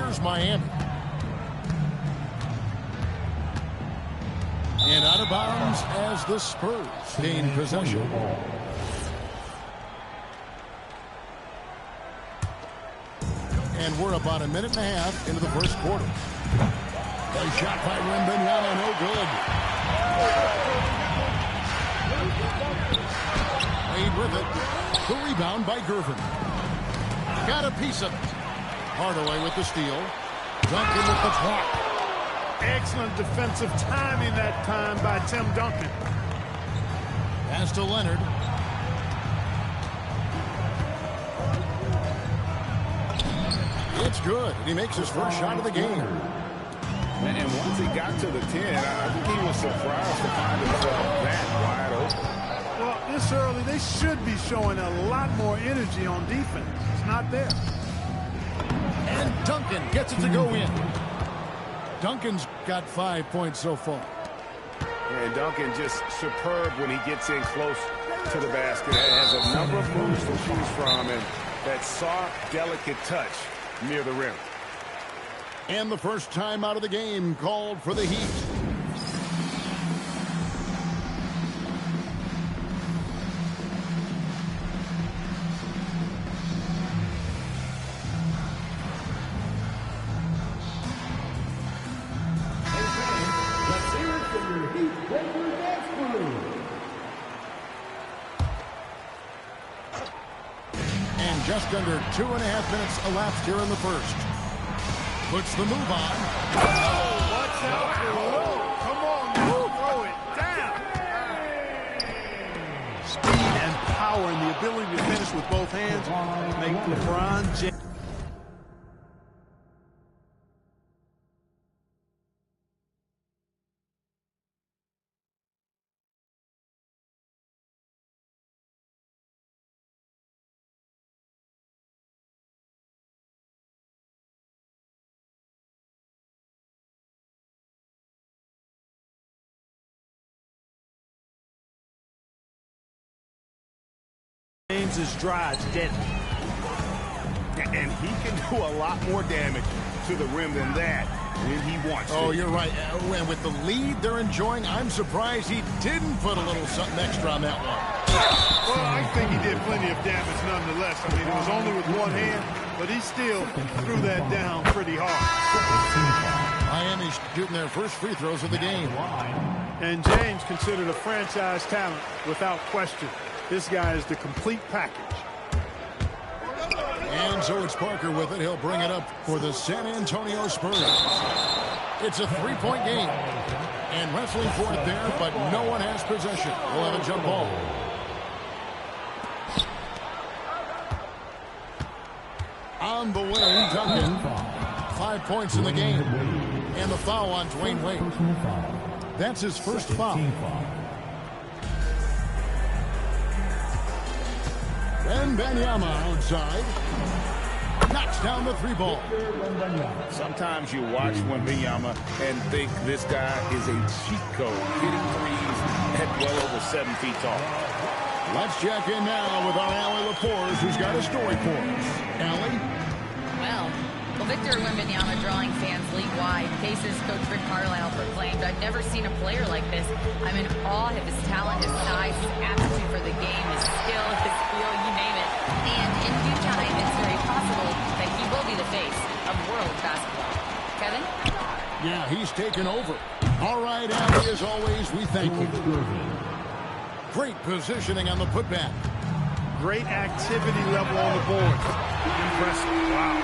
here's Miami. And out of bounds as the Spurs gain possession. And we're about a minute and a half into the first quarter. A shot by Wembanyama, no good. Wade with it. The rebound by Gervin. Got a piece of it. Hardaway with the steal. Duncan with the block. Excellent defensive timing that time by Tim Duncan. Pass to Leonard. It's good. He makes his first shot of the game. And once he got to the 10, I think he was surprised to find himself that wide open. Well, this early, they should be showing a lot more energy on defense. It's not there. And Duncan gets it to go in. Duncan's got 5 points so far. And Duncan just superb when he gets in close to the basket. Has a number of moves to choose from, and that soft, delicate touch near the rim. And the first time out of the game called for the Heat. And just under 2.5 minutes elapsed here in the first. Puts the move on. Oh, watch out below. Come on, man. Throw it down. Speed and power and the ability to finish with both hands make LeBron James. James's drive's deadly. And he can do a lot more damage to the rim than that when he wants to. Oh, you're right. And with the lead they're enjoying, I'm surprised he didn't put a little something extra on that one. Well, I think he did plenty of damage nonetheless. I mean, it was only with one hand, but he still threw that down pretty hard. Miami's shooting their first free throws of the game. And James considered a franchise talent without question. This guy is the complete package. And so it's Parker with it. He'll bring it up for the San Antonio Spurs. It's a three-point game. And wrestling for it there, but no one has possession. We'll have a jump ball. On the wing, Duncan. 5 points in the game. And the foul on Dwayne Wade. That's his first foul. Wembanyama outside. Knocks down the three ball. Sometimes you watch Wembanyama and think this guy is a cheat code, hitting threes at well over 7 feet tall. Let's check in now with our Allie Laporte, who's got a story for us. Allie? Well, Victor Wembanyama drawing fans league-wide. Pacers coach Rick Carlisle proclaimed, "I've never seen a player like this. I'm in awe of his talent, his size, his aptitude for the game, his skill, his feel, you name it. And in due time, it's very possible that he will be the face of world basketball." Kevin? Yeah, he's taken over. All right, Allie, as always, we thank you. Great positioning on the putback. Great activity level on the board. Impressive. Wow.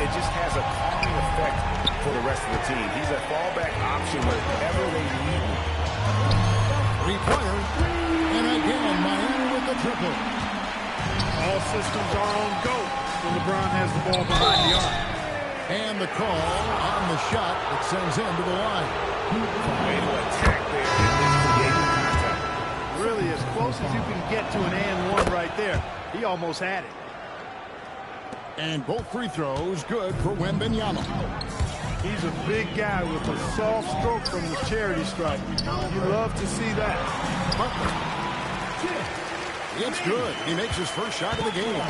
It just has a calming effect for the rest of the team. He's a fallback option whenever they need him. Three-pointer. And again, Miami with the triple. All systems are on go when LeBron has the ball behind the arc. And the call on the shot that sends him to the line. Way to attack there in this creative contact. Really, as close as you can get to an and one right there. He almost had it. And both free throws good for Wembanyama. He's a big guy with a soft stroke from the charity stripe. You love to see that. Butler. It's good. He makes his first shot of the game.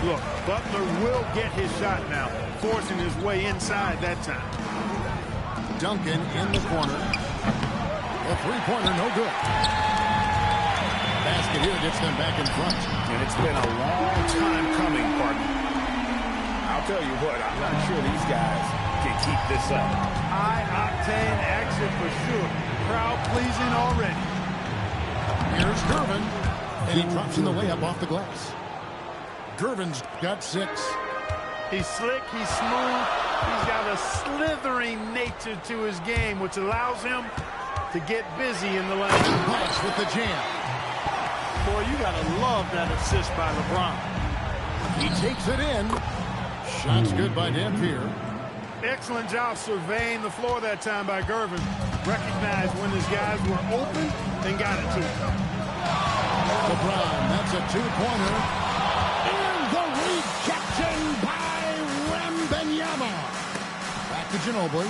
Look, Butler will get his shot now. forcing his way inside that time. Duncan in the corner. A three-pointer, no good. Basket here gets them back in front. And it's been a long time coming, partner. I'll tell you what, I'm not sure these guys can keep this up. High-octane action for sure. Crowd-pleasing already. Here's Gervin, and he drops in the layup off the glass. Gervin's got 6. He's slick, he's smooth, he's got a slithering nature to his game, which allows him to get busy in the lane. Bosh with the jam. Boy, you gotta love that assist by LeBron. He takes it in. Shot's good by Dampier. Excellent job surveying the floor that time by Gervin. Recognized when his guys were open and got it to him. LeBron, that's a two-pointer. And the rejection by Wembanyama. Back to Ginobili.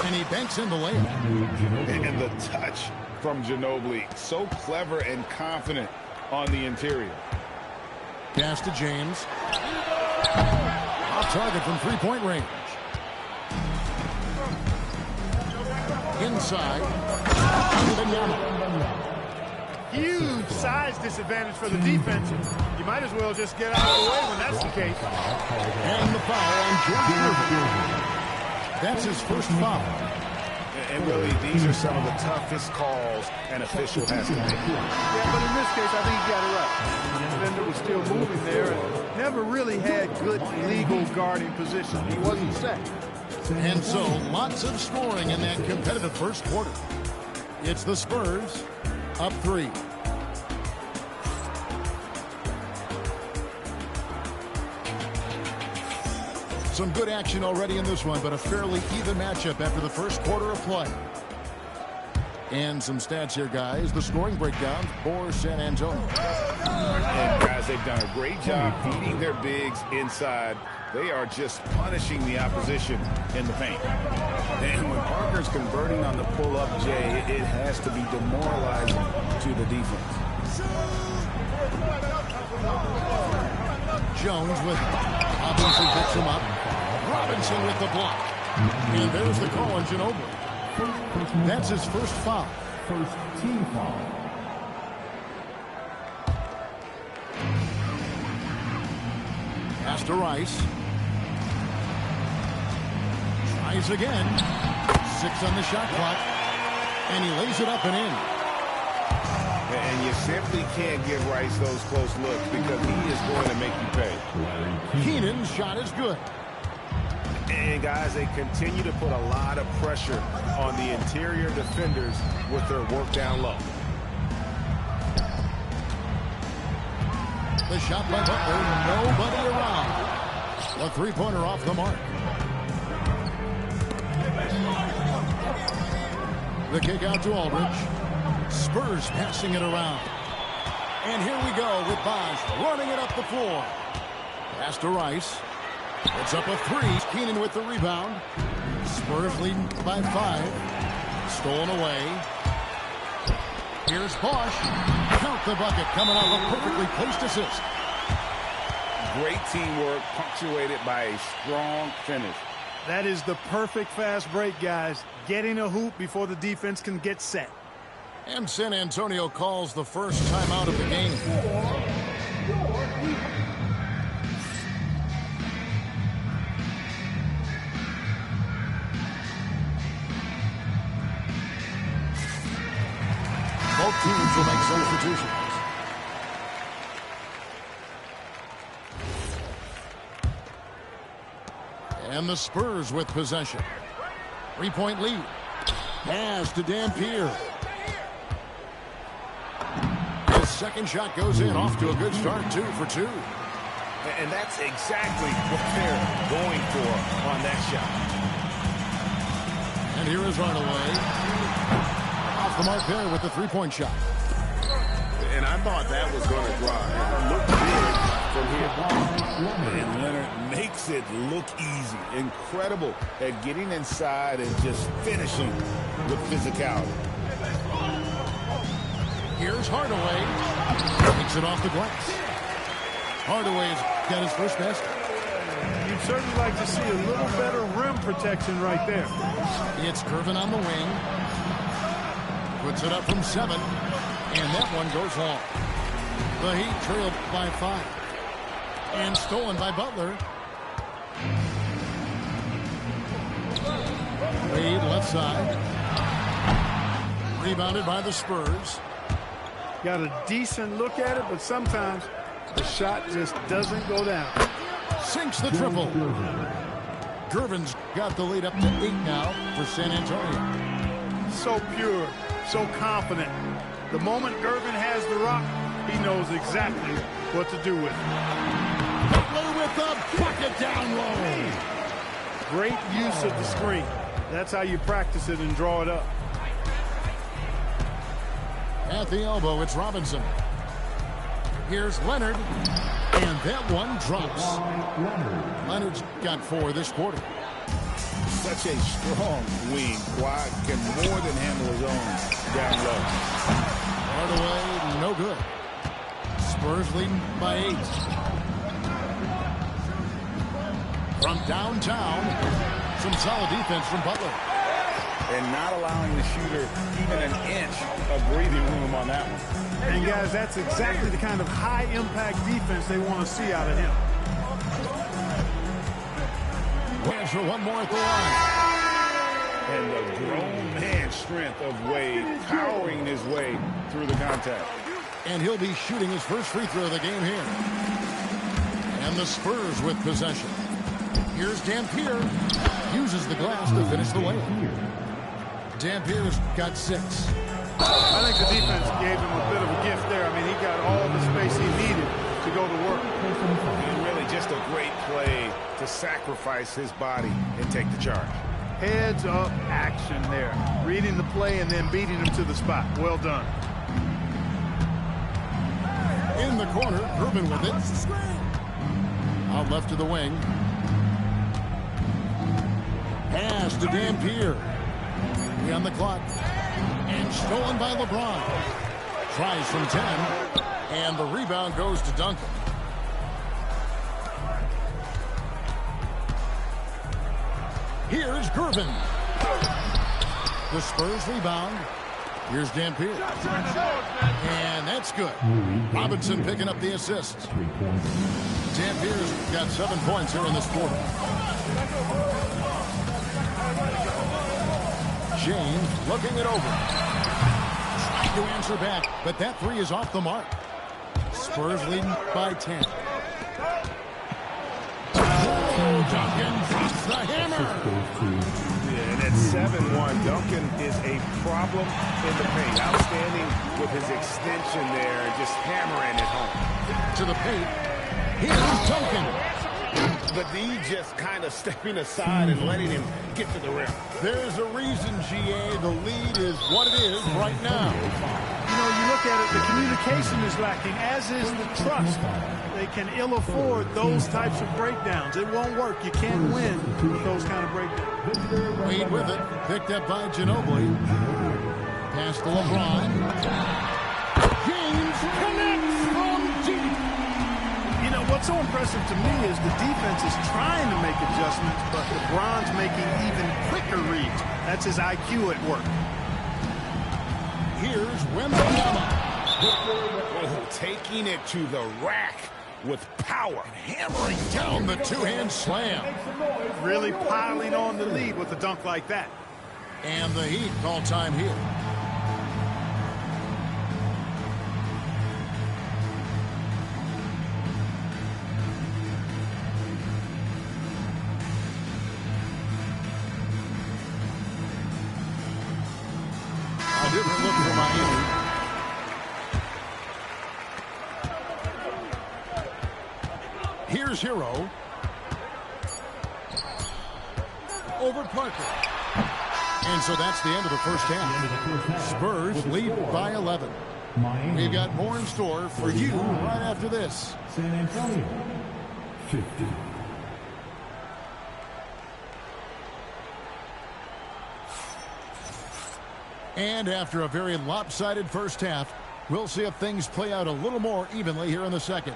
And he banks in the layup. And the touch from Ginobili. So clever and confident on the interior. Pass to James. Off target from three-point range. Inside. Huge size disadvantage for the defense. You might as well just get out of the way when that's the case. And the foul on Jordan Irving. That's his first foul. And really, these are some of the toughest calls an official has to make. Yeah, but in this case, I think he got it right. The defender was still moving there and never really had good legal guarding position. He wasn't set. And so, lots of scoring in that competitive first quarter. It's the Spurs up 3. Some good action already in this one, but a fairly even matchup after the first quarter of play. And some stats here, guys. The scoring breakdown for San Antonio. And guys, they've done a great job feeding their bigs inside. They are just punishing the opposition in the paint. And when Parker's converting on the pull-up, Jay, it has to be demoralizing to the defense. Jones with Robinson picks him up. Robinson with the block. And there's the call on Ginobili. That's his first foul. First team foul. Pass to Rice. Tries again. 6 on the shot clock. And he lays it up and in. And you simply can't give Rice those close looks because he is going to make you pay. Keenan's shot is good. And guys, they continue to put a lot of pressure on the interior defenders with their work down low. The shot by Butler, nobody around. A three-pointer off the mark. The kick out to Aldridge. Spurs passing it around. And here we go with Bosh running it up the floor. Pass to Rice. It's up a 3. Keenan with the rebound. Spurs leading by 5. Stolen away. Here's Bosh. Count the bucket coming off a perfectly placed assist. Great teamwork punctuated by a strong finish. That is the perfect fast break, guys. Getting a hoop before the defense can get set. And San Antonio calls the first timeout of the game. Both teams will make substitutions. And the Spurs with possession. 3-point lead. Pass to Dampier. His second shot goes in, off to a good start, 2 for 2. And that's exactly what they're going for on that shot. And here is Hardaway. Off the mark there with the three-point shot. And I thought that was going to drive. It looked big from here. And Leonard makes it look easy. Incredible at getting inside and just finishing with physicality. Here's Hardaway. Takes it off the glass. Hardaway's got his first basket. You certainly like to see a little better rim protection right there. It's Gervin on the wing. Puts it up from 7. And that one goes long. The Heat trailed by 5. And stolen by Butler. Wade left side. Rebounded by the Spurs. Got a decent look at it, but sometimes the shot just doesn't go down. Sinks the triple. Gervin's got the lead up to 8 now for San Antonio. So pure, so confident. The moment Gervin has the rock, he knows exactly what to do with it. Butler with the bucket down low. Great use of the screen. That's how you practice it and draw it up. At the elbow, it's Robinson. Here's Leonard. And that one drops. Leonard's got 4 this quarter. Such a strong wing. Kawhi can more than handle his own down low. Hardaway, no good. Spurs leading by 8. From downtown, some solid defense from Butler. And not allowing the shooter even an inch of breathing room on that one. And guys, that's exactly the kind of high-impact defense they want to see out of him. Where's for one more at the line. And the grown man strength of Wade powering his way through the contact. And he'll be shooting his first free throw of the game here. And the Spurs with possession. Here's Dampier. Uses the glass to finish the layup. Dampier's got 6. I think the defense gave him a bit of a gift there. I mean, he got all the space he needed to go to work. And really just a great play to sacrifice his body and take the charge. Heads up action there. Reading the play and then beating him to the spot. Well done. In the corner, Gervin with it. Out left to the wing. Pass to Dampier. On the clock. And stolen by LeBron. Tries from 10. And the rebound goes to Duncan. Here's Gervin. The Spurs rebound. Here's Dampier. And that's good. Robinson picking up the assist. Dampier's got 7 points here in this quarter. James looking it over. Trying to answer back, but that 3 is off the mark. Spurs leading by 10. Duncan drops the hammer. Yeah, and at 7-1, Duncan is a problem in the paint. Outstanding with his extension there, just hammering it home. To the paint. Here's Duncan. But he just kind of stepping aside and letting him get to the rim. There's a reason, GA, the lead is what it is right now. You know, you look at it, the communication is lacking, as is the trust. They can ill afford those types of breakdowns. It won't work. You can't win with those kind of breakdowns. Wade with it. Picked up by Ginobili. Pass to LeBron. James connects from deep. You know, what's so impressive to me is the defense is trying to make adjustments, but LeBron's making even quicker reads. That's his IQ at work. Here's Wembanyama. Oh, taking it to the rack with power. Hammering down the two-hand slam. Really piling on the lead with a dunk like that. And the Heat call time here. I didn't look for Miami. Here's Hero. Over Parker. And so that's the end of the first half. Spurs lead by 11. We've got more in store for you right after this. San Antonio, 50. And after a very lopsided first half, we'll see if things play out a little more evenly here in the second.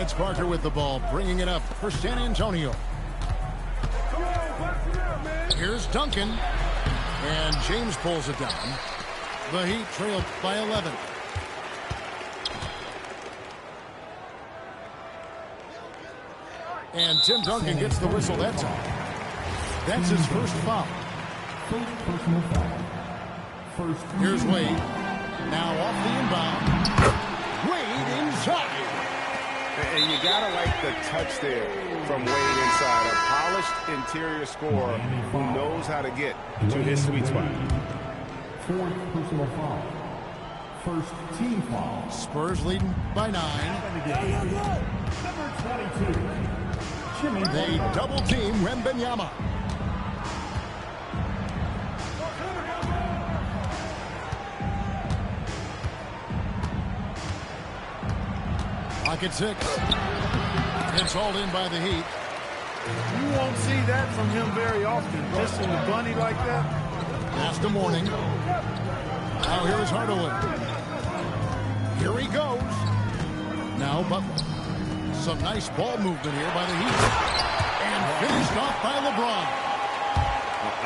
it's Parker with the ball, bringing it up for San Antonio. Here's Duncan. And James pulls it down. The Heat trailed by 11. And Tim Duncan gets the whistle that time. That's his first foul. Personal foul. First. Here's Wade. Now off the inbound. Wade inside. And you got to like the touch there from Wade inside. A polished interior scorer who knows how to get to his sweet spot. Fourth personal foul. First team foul. Spurs leading by 9. Number 22. Jimmy. They double team Wembanyama. Pocket 6. It's hauled in by the Heat. You won't see that from him very often. Missing the bunny like that. Pass to Mourning. Now here is Hardaway. Here he goes. Now Butler. Some nice ball movement here by the Heat. And finished off by LeBron.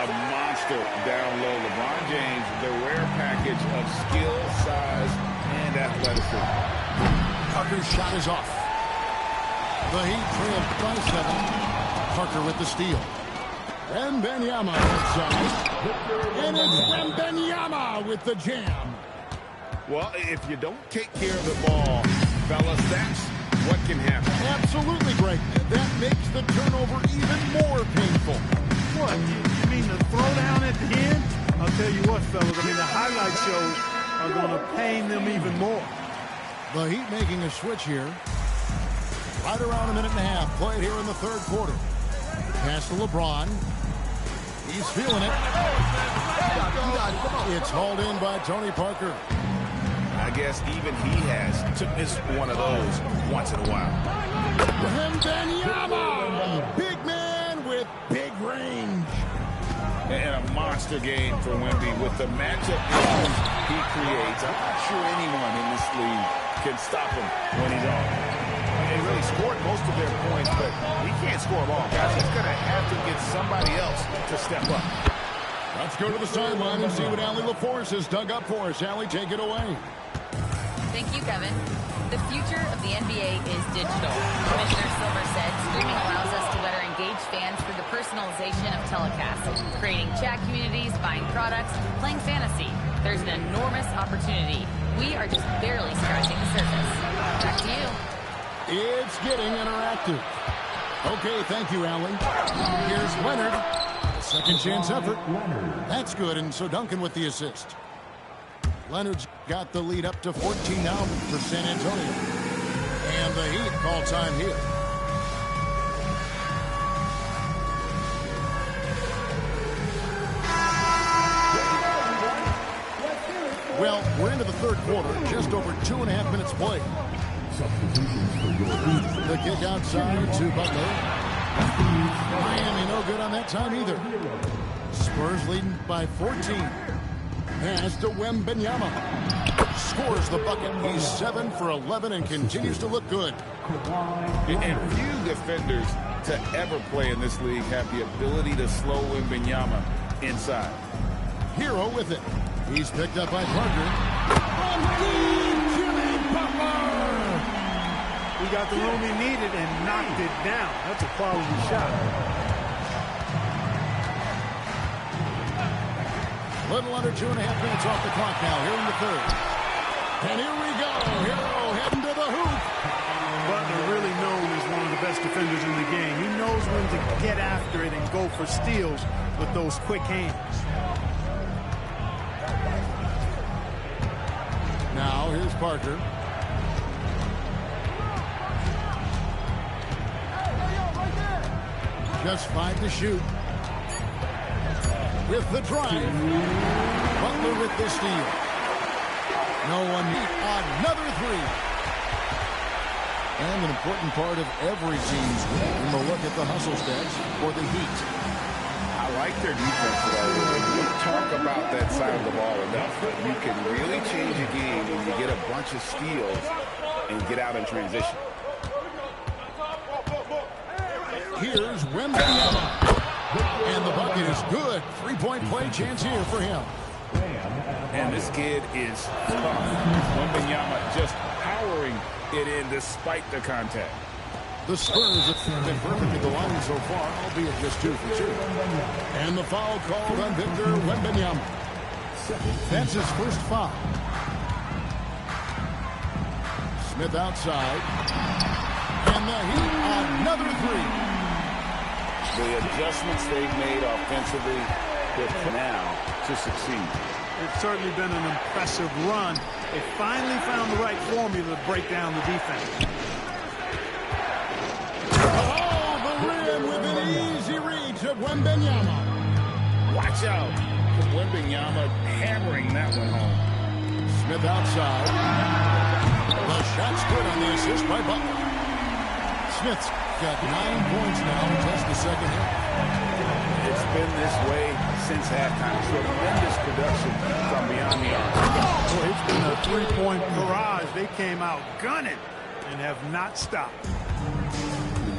A monster down low. LeBron James, the rare package of skill, size, and athleticism. Parker's shot is off. The Heat trailed by 7. Parker with the steal. Wembanyama outside. And it's Wembanyama with the jam. Well, if you don't take care of the ball, fellas, that's what can happen. Absolutely, Greg. That makes the turnover even more painful. What? You mean the throwdown at the end? I'll tell you what, fellas. I mean, the highlight shows are going to pain them even more. The Heat making a switch here. Right around a minute and a half played here in the third quarter. Pass to LeBron. He's feeling it. It's hauled in by Tony Parker. I guess even he has to miss one of those once in a while. Wembanyama! Big man with big range. And a monster game for Wemby with the matchup issues he creates. I'm not sure anyone in this league can stop him when he's on. They really scored most of their points, but he can't score them all, guys. He's going to have to get somebody else to step up. Let's go to the sideline and see what Allie LaForce has dug up for us. Allie, take it away. Thank you, Kevin. The future of the NBA is digital. Commissioner Silver said streaming allows us to better engage fans through the personalization of telecasts, creating chat communities, buying products, playing fantasy. There's an enormous opportunity. We are just barely scratching the surface. Back to you. It's getting interactive. Okay, thank you, Allie. Here's Leonard. Second chance effort. That's good, and so Duncan with the assist. Leonard's got the lead up to 14 now for San Antonio. And the Heat call time here. Well, we're into the third quarter, just over 2.5 minutes played. The kick outside to Butler. Miami no good on that time either. Spurs leading by 14. Pass to Wembanyama. Scores the bucket. He's 7 for 11 and continues to look good. And few defenders to ever play in this league have the ability to slow Wembanyama inside. Hero with it. He's picked up by Parker. From deep, Jimmy Butler! He got the room he needed and knocked it down. That's a quality shot. Little under 2.5 minutes off the clock now here in the third. And here we go. Hero heading to the hoop. Butler really known as one of the best defenders in the game. He knows when to get after it and go for steals with those quick hands. Now here's Parker. Just 5 to shoot. With the drive. Butler with the steal. No one neat. Another 3. And an important part of every team's game. We'll look at the hustle stats for the Heat. I like their defense, though. We talk about that side of the ball enough, but you can really change a game when you get a bunch of steals and get out in transition. Here's Wembanyama. And the bucket is good. Three-point play chance here for him. And this kid is tough. Wembanyama just powering it in despite the contact. The Spurs have been perfect at the line so far, albeit just 2 for 2. And the foul called on Victor Wembanyama. That's his first foul. Smith outside. And the Heat, another three. The adjustments they've made offensively with now to succeed. It's certainly been an impressive run. They finally found the right formula to break down the defense. Oh, the rim with an easy reach of Wembanyama. Watch out. Wembanyama hammering that one home. Smith outside. The shot's good on the assist by Butler. Smith's got 9 points now in just the second half. It's been this way since halftime. Tremendous production from beyond the arc. Boy, it's been a three-point barrage. They came out gunning and have not stopped.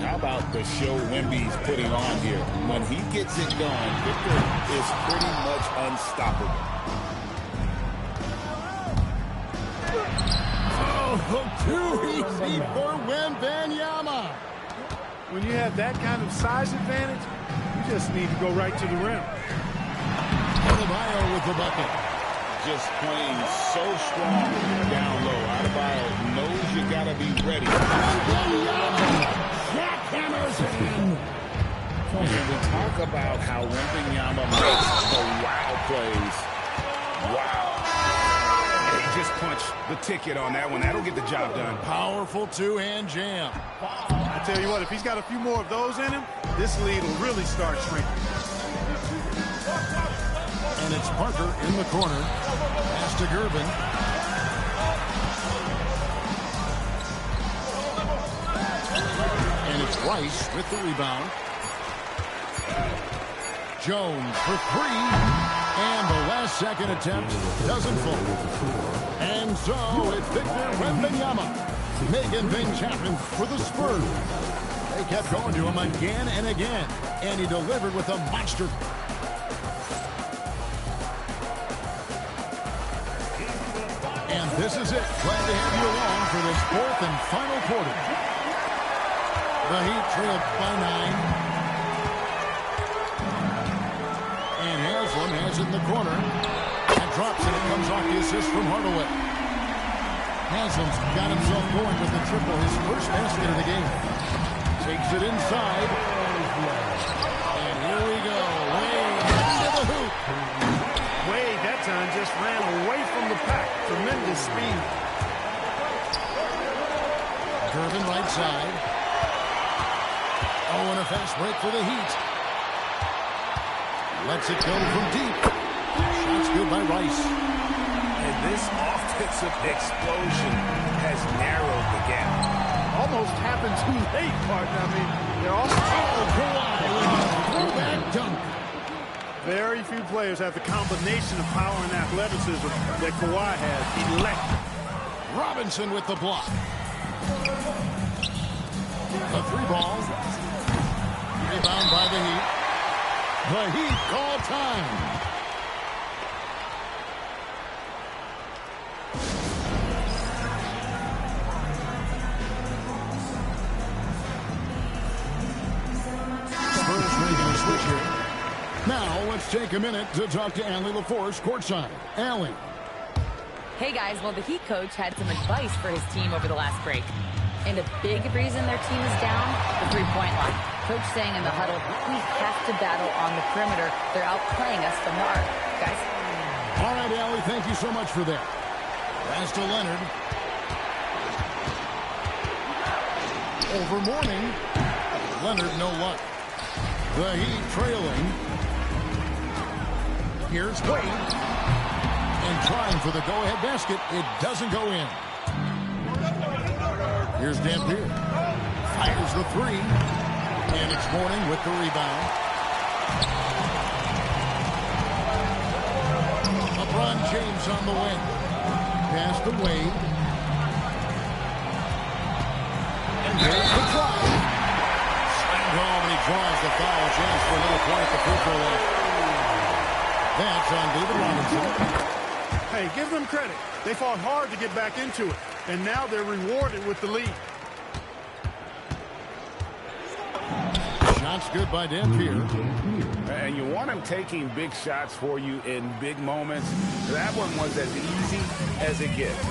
How about the show Wemby's putting on here? When he gets it going, Victor is pretty much unstoppable. Oh, too easy for Wembanyama. When you have that kind of size advantage, you just need to go right to the rim. Adebayo with the bucket. Just playing so strong down low. Adebayo knows you got to be ready. Jackhammers in. And we talk about how Wembanyama makes the wow plays. Wow. He just punched the ticket on that one. That'll get the job done. Powerful two-hand jam. I tell you what, if he's got a few more of those in him, this lead will really start shrinking. And it's Parker in the corner. Pass to Gervin. And it's Rice with the rebound. Jones for three. And the last second attempt doesn't fall. And so it's Victor Wembanyama making things happen for the Spurs. They kept going to him again and again. And he delivered with a monster. And this is it. Glad to have you along for this fourth and final quarter. The Heat trailed by 9. And Haslam has it in the corner. And drops it. It comes off the assist from Hardaway. Haslam's got himself going with the triple. His first basket of the game. Takes it inside. And here we go. Wade into the hoop. Wade that time just ran away from the pack. Tremendous speed. Gervin right side. Oh, and a fast break for the Heat. Lets it go from deep. Shot's good by Rice. And this offensive explosion has narrowed the gap. Almost happened too late, partner. I mean, they're all... Oh, Kawhi with a throwback dunk. Very few players have the combination of power and athleticism that Kawhi has. Electric. Robinson with the block. A three ball. Rebound by the Heat. The Heat call time. Spurs making a switch here. Now let's take a minute to talk to Allie LaForce courtside. Allie. Hey guys, well the Heat coach had some advice for his team over the last break. And a big reason their team is down, the three-point line. Coach saying in the huddle, we have to battle on the perimeter. They're outplaying us from the arc. Guys? All right, Allie, thank you so much for that. Pass to Leonard. Over Mourning. Leonard, no luck. The Heat trailing. Here's Wade. And trying for the go-ahead basket. It doesn't go in. Here's Dampier. Fires the three. And it's Mourning with the rebound. LeBron James on the wing. Pass to Wade. And there's the try. Slammed home, and he draws the foul. Chance for another point at the free throw line. That's on David Robinson. Hey, give them credit. They fought hard to get back into it, and now they're rewarded with the lead. Shots good by Dampier. And you want him taking big shots for you in big moments. That one was as easy as it gets.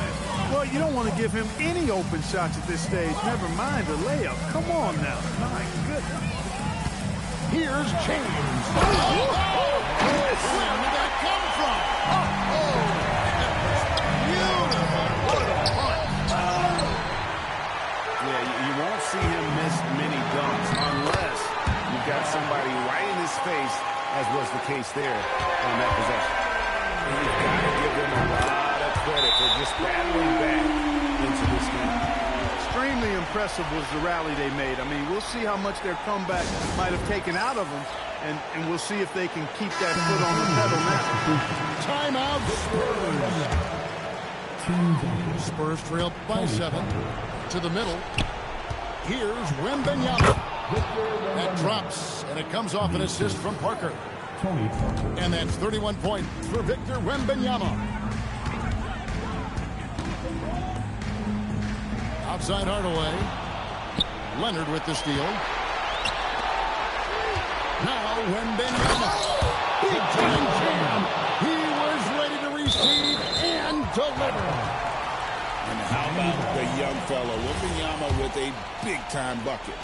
Well, you don't want to give him any open shots at this stage. Never mind a layup. Come on now. My goodness. Here's James. Where did that come from? Beautiful. What a punch. Yeah, you won't see him miss many dunks unless you've got somebody right in his face, as was the case there on that possession. And you've got to give them a lot of credit for just battling back into this game. Extremely impressive was the rally they made. I mean, we'll see how much their comeback might have taken out of them, and we'll see if they can keep that foot on the pedal now. Timeout, Spurs. Spurs trail by 7. To the middle. Here's Wembanyama. That drops, and it comes off an assist from Parker. And that's 31 points for Victor Wembanyama. Outside Hardaway. Leonard with the steal. Now Wembanyama. Big time jam. He was ready to receive and deliver. And how about the young fellow, Wembanyama, with a big-time bucket.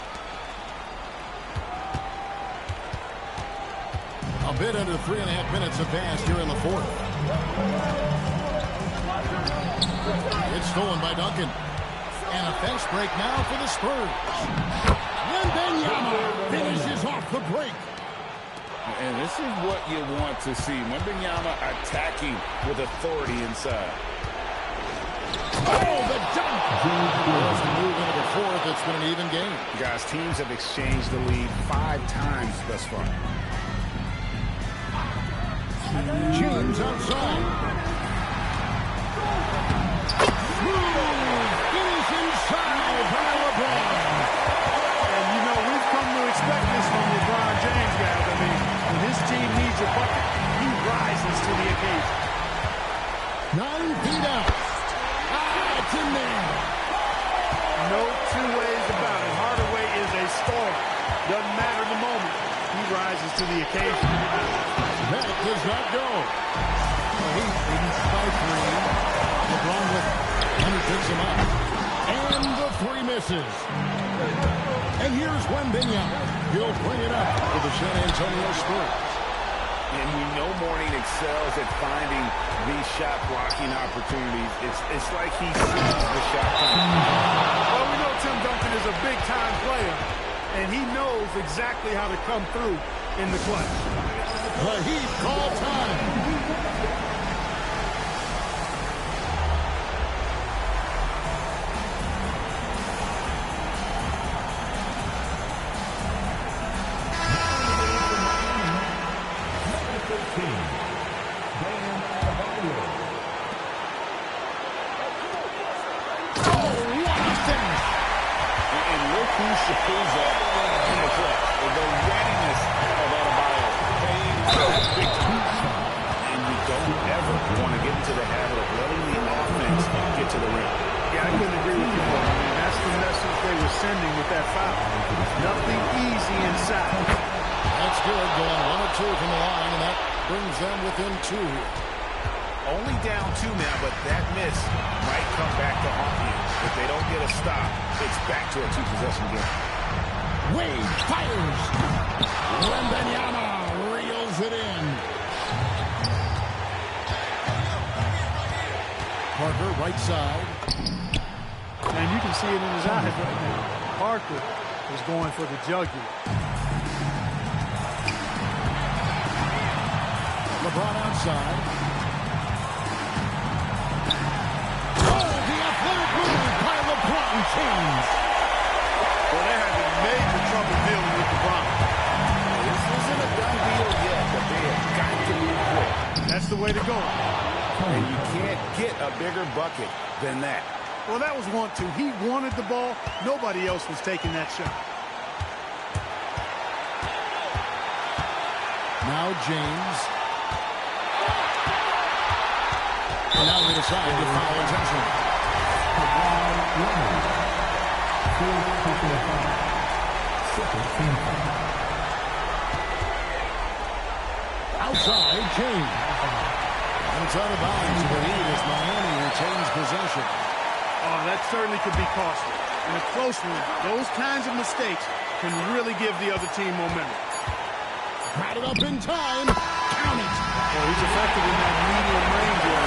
A bit under 3.5 minutes have passed here in the fourth. It's stolen by Duncan. And a fast break now for the Spurs. Wembanyama finishes off the break. And this is what you want to see. Wembanyama attacking with authority inside. Oh, the dunk! As we move into the fourth, it's been an even game. Guys, teams have exchanged the lead 5 times thus far. James outside. Finish inside by LeBron. And, you know, we've come to expect this from LeBron James, guys. I mean, when his team needs a bucket, he rises to the occasion. 9 feet out. It's in there. No two ways about it. Hardaway is a star. Doesn't matter the moment. He rises to the occasion. That does not go. He's leading by 3. LeBron with Leonard picks him up. And the 3 misses. And here's Wembanyama. He'll bring it up for the San Antonio Spurs. And we know Mourning excels at finding these shot blocking opportunities. It's like he sees the shot coming. Well, we know Tim Duncan is a big-time player, and he knows exactly how to come through in the clutch. The Heat call time. Only down 2 now, but that miss might come back to haunt you. If they don't get a stop, it's back to a 2-possession game. Wade fires. Wembanyama reels it in. Parker, right side. And you can see it in his eyes right now. Parker is going for the jugular. LeBron outside. James. Well, they're having major trouble dealing with LeBron. This isn't a done deal yet, but they have got to move quick. That's the way to go. And you can't get a bigger bucket than that. Well, that was 1-2. He wanted the ball. Nobody else was taking that shot. Now James. And now they decide to foul intentionally. Outside, James. And it's out of bounds. The lead as Miami retains possession. Oh, that certainly could be costly. In a close one, those kinds of mistakes can really give the other team momentum. Got it up in time. Count it. Well, he's effective in that medium range area.